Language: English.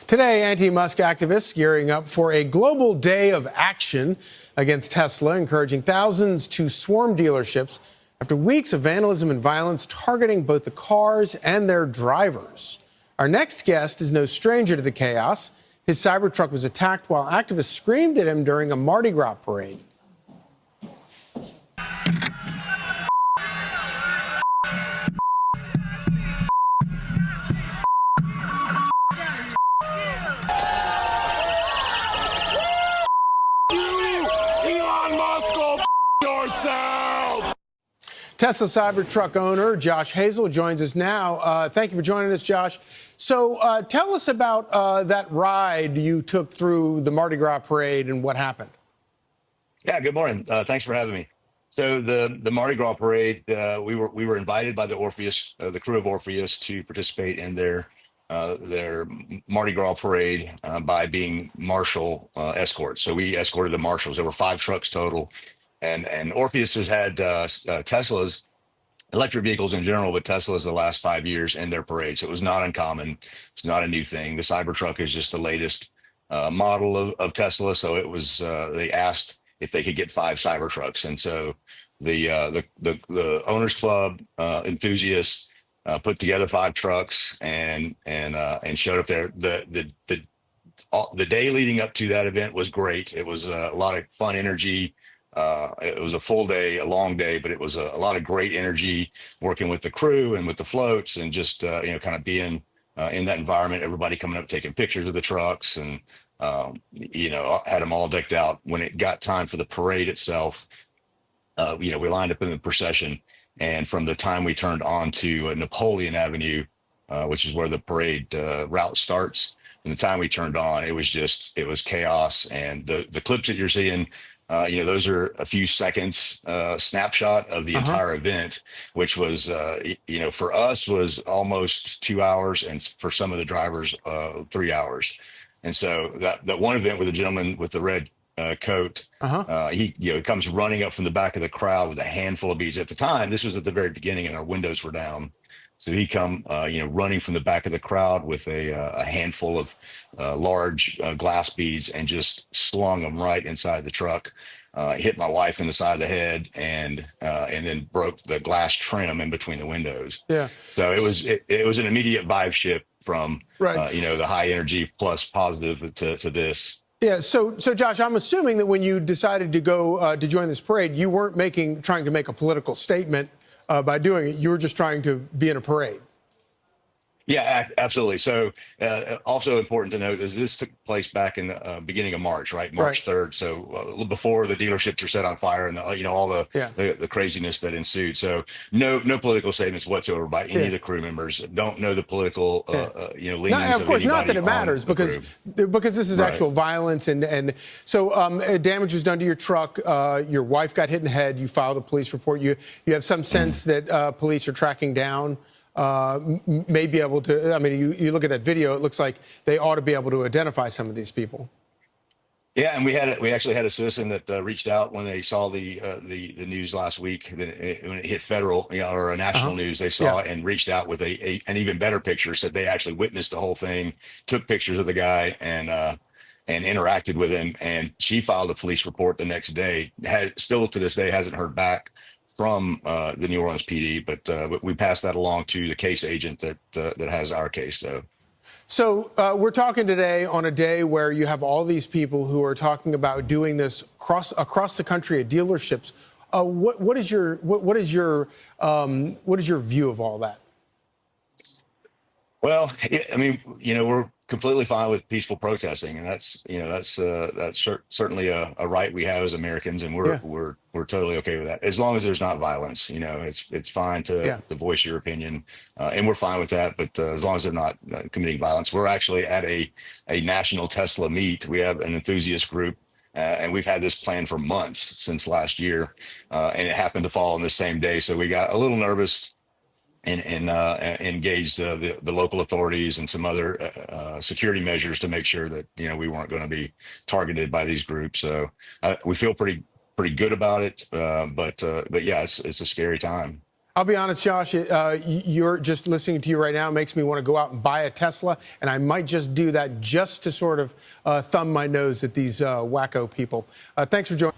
Today, anti-Musk activists gearing up for a global day of action against Tesla, encouraging thousands to swarm dealerships after weeks of vandalism and violence targeting both the cars and their drivers. Our next guest is no stranger to the chaos. His Cybertruck was attacked while activists screamed at him during a Mardi Gras parade. Tesla Cybertruck owner Josh Hazel joins us now. Thank you for joining us, Josh. So tell us about that ride you took through the Mardi Gras parade and what happened. Yeah, good morning. Thanks for having me. So the Mardi Gras parade, we were invited by the Orpheus, the crew of Orpheus, to participate in their Mardi Gras parade by being marshal escorts. So we escorted the marshals. There were 5 trucks total. And Orpheus has had Tesla's electric vehicles in general, but Tesla's the last 5 years in their parade. So it was not uncommon. It's not a new thing. The Cybertruck is just the latest model of Tesla. So it was they asked if they could get 5 Cybertrucks, and so the owners club enthusiasts put together 5 trucks and showed up there. The day leading up to that event was great. It was a lot of fun energy. It was a full day, a long day, but it was a lot of great energy working with the crew and with the floats and just, kind of being in that environment, everybody coming up, taking pictures of the trucks and, had them all decked out. When it got time for the parade itself, we lined up in the procession, and from the time we turned on to Napoleon Avenue, which is where the parade route starts, and the time we turned on, it was chaos. And the clips that you're seeing, those are a few seconds snapshot of the entire event, which was, for us was almost 2 hours, and for some of the drivers, 3 hours. And so that one event with the gentleman with the red coat, he comes running up from the back of the crowd with a handful of beads. At the time, this was at the very beginning, and our windows were down. So he come, running from the back of the crowd with a handful of large glass beads and just slung them right inside the truck. Hit my wife in the side of the head and then broke the glass trim in between the windows. Yeah. So it was an immediate vibe shift from the high energy plus positive to this. Yeah. So Josh, I'm assuming that when you decided to go to join this parade, you weren't trying to make a political statement by doing it. You were just trying to be in a parade. Yeah, absolutely. So also important to note is this took place back in the beginning of March, right? March 3rd. So before the dealerships were set on fire and all the craziness that ensued. So no political statements whatsoever by any of the crew members. Don't know the political leanings of course, not that it matters because this is actual violence and so damage was done to your truck. Your wife got hit in the head. You filed a police report. You have some sense that police are tracking down. May be able to. I mean, you look at that video. It looks like they ought to be able to identify some of these people. Yeah, and we actually had a citizen that reached out when they saw the news last week when it hit federal, or national news. They saw it and reached out with an even better picture. Said they actually witnessed the whole thing, took pictures of the guy, and interacted with him. And she filed a police report the next day. Still to this day hasn't heard back from the New Orleans PD, but we passed that along to the case agent that has our case. So we're talking today on a day where you have all these people who are talking about doing this across the country at dealerships. What is your view of all that? Well, I mean, we're completely fine with peaceful protesting, and that's certainly a right we have as Americans, and we're totally okay with that as long as there's not violence. It's fine to voice your opinion, and we're fine with that. But as long as they're not committing violence, we're actually at a national Tesla meet. We have an enthusiast group. And we've had this plan for months since last year, and it happened to fall on the same day. So we got a little nervous and engaged the local authorities and some other security measures to make sure that we weren't going to be targeted by these groups. So we feel pretty good about it, but yeah, it's a scary time. I'll be honest, Josh, you're just listening to you right now makes me want to go out and buy a Tesla, and I might just do that just to sort of thumb my nose at these wacko people. Thanks for joining.